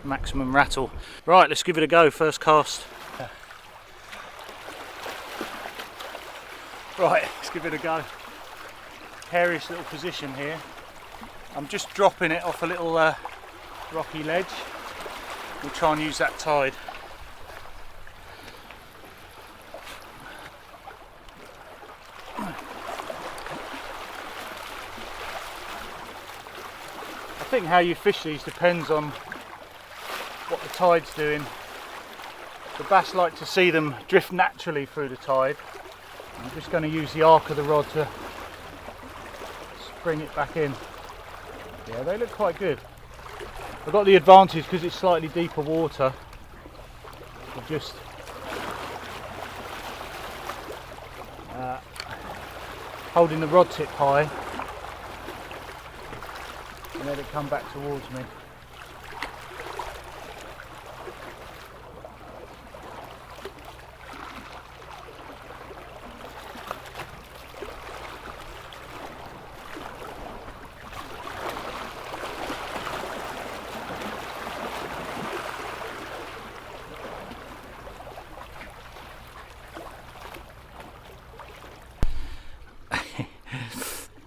maximum rattle. Right, let's give it a go, first cast. Right, let's give it a go. Hairish little position here. I'm just dropping it off a little rocky ledge. We'll try and use that tide. I think how you fish these depends on what the tide's doing. The bass like to see them drift naturally through the tide. I'm just going to use the arc of the rod to spring it back in. Yeah, they look quite good. I've got the advantage because it's slightly deeper water of just holding the rod tip high and let it come back towards me.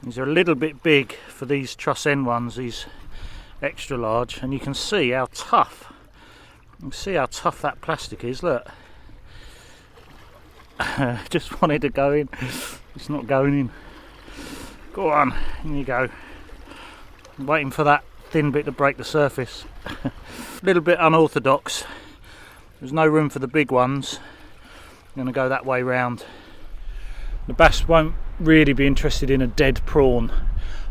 These are a little bit big for these truss end ones, these extra large, and you can see how tough. You can see how tough that plastic is. Look, just wanted to go in. It's not going in. Go on, in you go. I'm waiting for that thin bit to break the surface. A little bit unorthodox. There's no room for the big ones. I'm going to go that way round. The bass won't really be interested in a dead prawn.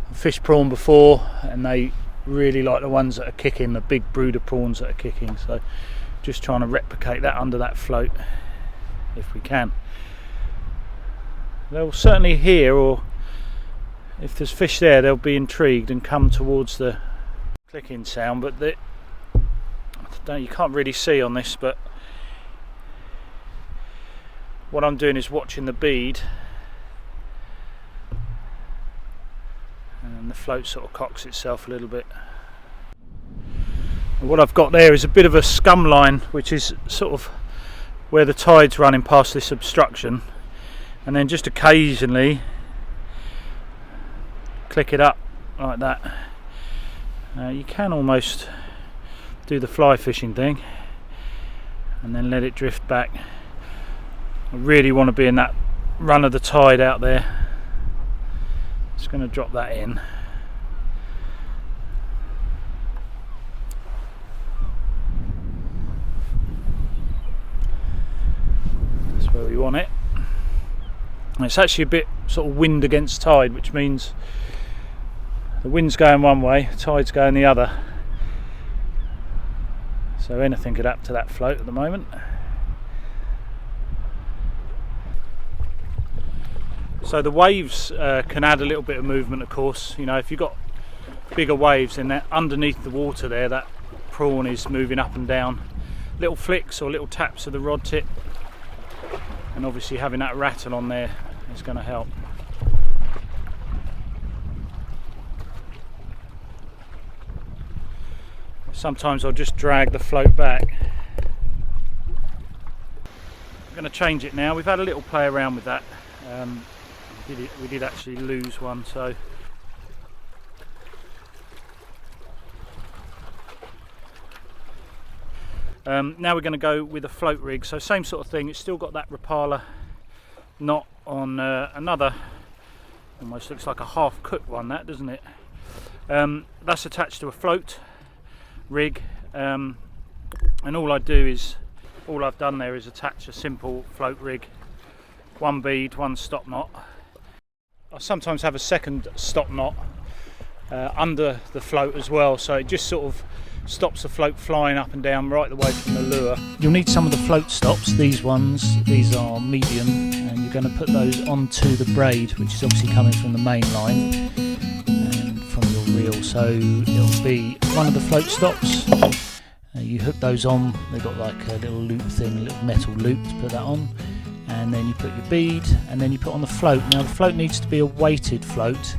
I've fished prawn before and they really like the ones that are kicking, the big brooder prawns that are kicking, so just trying to replicate that under that float if we can. They'll certainly hear, or if there's fish there they'll be intrigued and come towards the clicking sound, but you can't really see on this, but what I'm doing is watching the bead, and the float sort of cocks itself a little bit. And what I've got there is a bit of a scum line, which is sort of where the tide's running past this obstruction, and then just occasionally click it up like that. You can almost do the fly fishing thing and then let it drift back. I really want to be in that run of the tide out there. Just going to drop that in. That's where we want it. And it's actually a bit sort of wind against tide, which means the wind's going one way, tide's going the other. So anything could happen to that float at the moment. So the waves can add a little bit of movement, of course. You know, if you've got bigger waves, then they're underneath the water there, that prawn is moving up and down. Little flicks or little taps of the rod tip, and obviously having that rattle on there is going to help. Sometimes I'll just drag the float back. I'm going to change it now. We've had a little play around with that. We did actually lose one, so now we're going to go with a float rig. So same sort of thing. It's still got that Rapala knot on another, almost looks like a half cooked one, that, doesn't it? That's attached to a float rig, and all I've done there is attach a simple float rig, one bead, one stop knot. I sometimes have a second stop knot under the float as well, so it just sort of stops the float flying up and down right the way from the lure. You'll need some of the float stops. These ones, these are medium, and you're going to put those onto the braid, which is obviously coming from the main line and from your reel. So it'll be one of the float stops. You hook those on, they've got like a little loop thing, a little metal loop to put that on, and then you put your bead, and then you put on the float. Now the float needs to be a weighted float,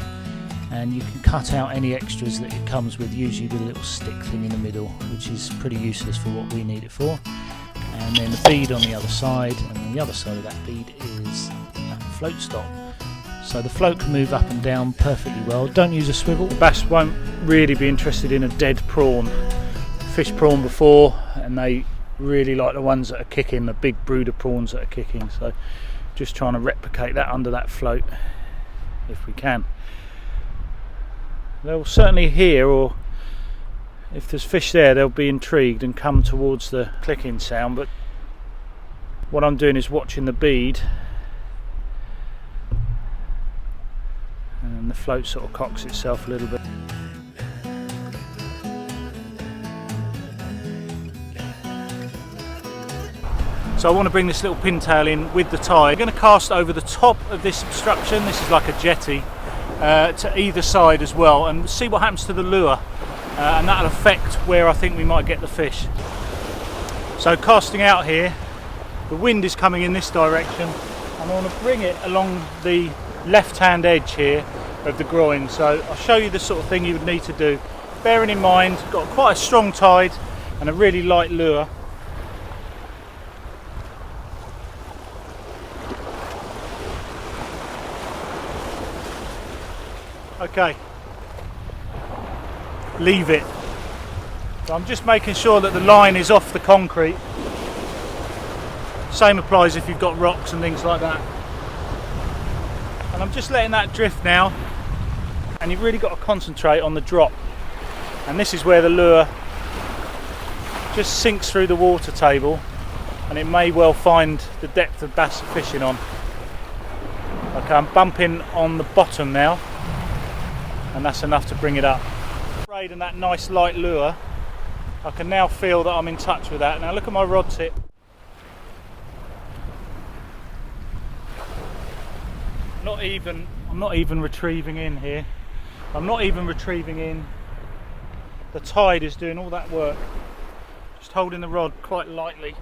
and you can cut out any extras that it comes with, usually with a little stick thing in the middle, which is pretty useless for what we need it for. And then the bead on the other side, and on the other side of that bead is that float stop. So the float can move up and down perfectly well. Don't use a swivel. The bass won't really be interested in a dead prawn. Fished prawn before, and they really like the ones that are kicking, the big brooder prawns that are kicking. So just trying to replicate that under that float if we can. They'll certainly hear, or if there's fish there, they'll be intrigued and come towards the clicking sound. But what I'm doing is watching the bead, and the float sort of cocks itself a little bit. So I want to bring this little pintail in with the tide. I'm going to cast over the top of this obstruction. This is like a jetty, to either side as well, and see what happens to the lure, and that'll affect where I think we might get the fish. So casting out here, the wind is coming in this direction, and I want to bring it along the left hand edge here of the groin. So I'll show you the sort of thing you would need to do, bearing in mind got quite a strong tide and a really light lure. Okay, leave it. So I'm just making sure that the line is off the concrete. Same applies if you've got rocks and things like that. And I'm just letting that drift now, and you've really got to concentrate on the drop. And this is where the lure just sinks through the water table, and it may well find the depth of bass fishing on. Okay, I'm bumping on the bottom now, and that's enough to bring it up. And that nice light lure, I can now feel that I'm in touch with that. Now look at my rod tip. I'm not even retrieving in here. I'm not even retrieving in. The tide is doing all that work. Just holding the rod quite lightly.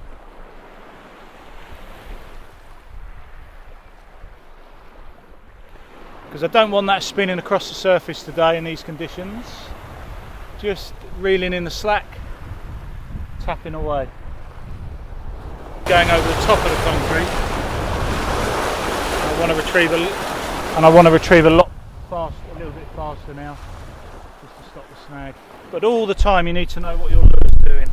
Because I don't want that spinning across the surface today in these conditions. Just reeling in the slack, tapping away. Going over the top of the concrete. I want to retrieve a lot faster, a little bit faster now, just to stop the snag. But all the time you need to know what your lure is doing.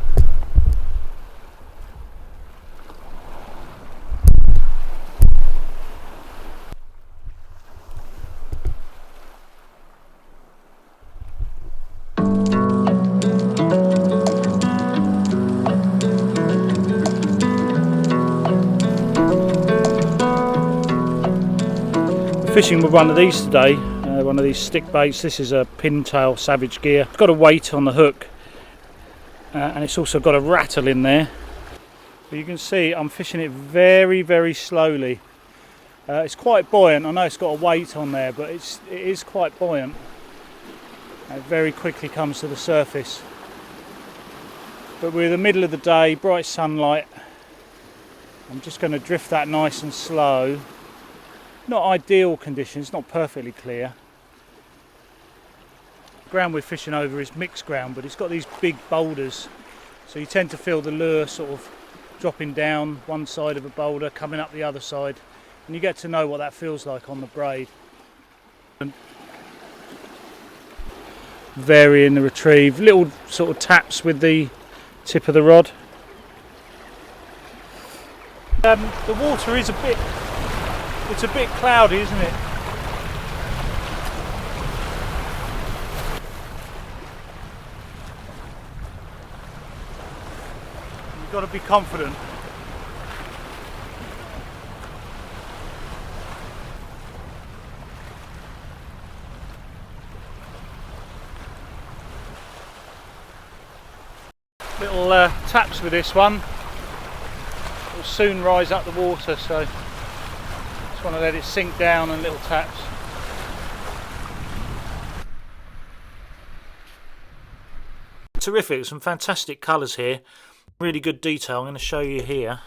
Fishing with one of these today, one of these stick baits. This is a pintail Savage Gear. It's got a weight on the hook, and it's also got a rattle in there. But you can see I'm fishing it very, very slowly. It's quite buoyant. I know it's got a weight on there, but it is quite buoyant. It very quickly comes to the surface. But we're in the middle of the day, bright sunlight. I'm just going to drift that nice and slow. Not ideal conditions, not perfectly clear. The ground we're fishing over is mixed ground, but it's got these big boulders, so you tend to feel the lure sort of dropping down one side of a boulder, coming up the other side, and you get to know what that feels like on the braid. And varying the retrieve, little sort of taps with the tip of the rod. The water is it's a bit cloudy, isn't it? You've got to be confident. Little taps with this one. It will soon rise up the water, so just want to let it sink down, and little taps. Terrific, some fantastic colours here, really good detail. I'm going to show you here.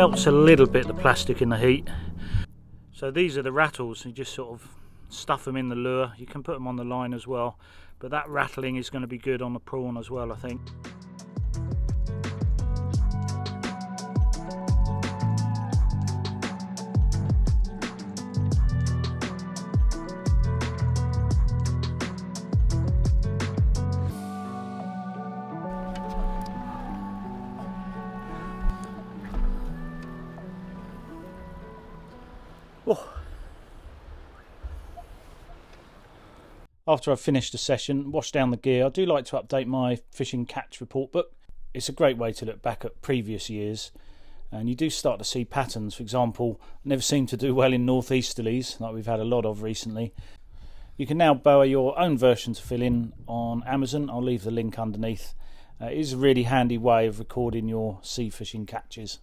helps a little bit, the plastic in the heat. So these are the rattles. You just sort of stuff them in the lure. You can put them on the line as well, but that rattling is going to be good on the prawn as well, I think. Oh. After I've finished the session, washed down the gear, I do like to update my fishing catch report book. It's a great way to look back at previous years, and you do start to see patterns. For example, I never seem to do well in northeasterlies, like we've had a lot of recently. You can now borrow your own version to fill in on Amazon. I'll leave the link underneath. It is a really handy way of recording your sea fishing catches.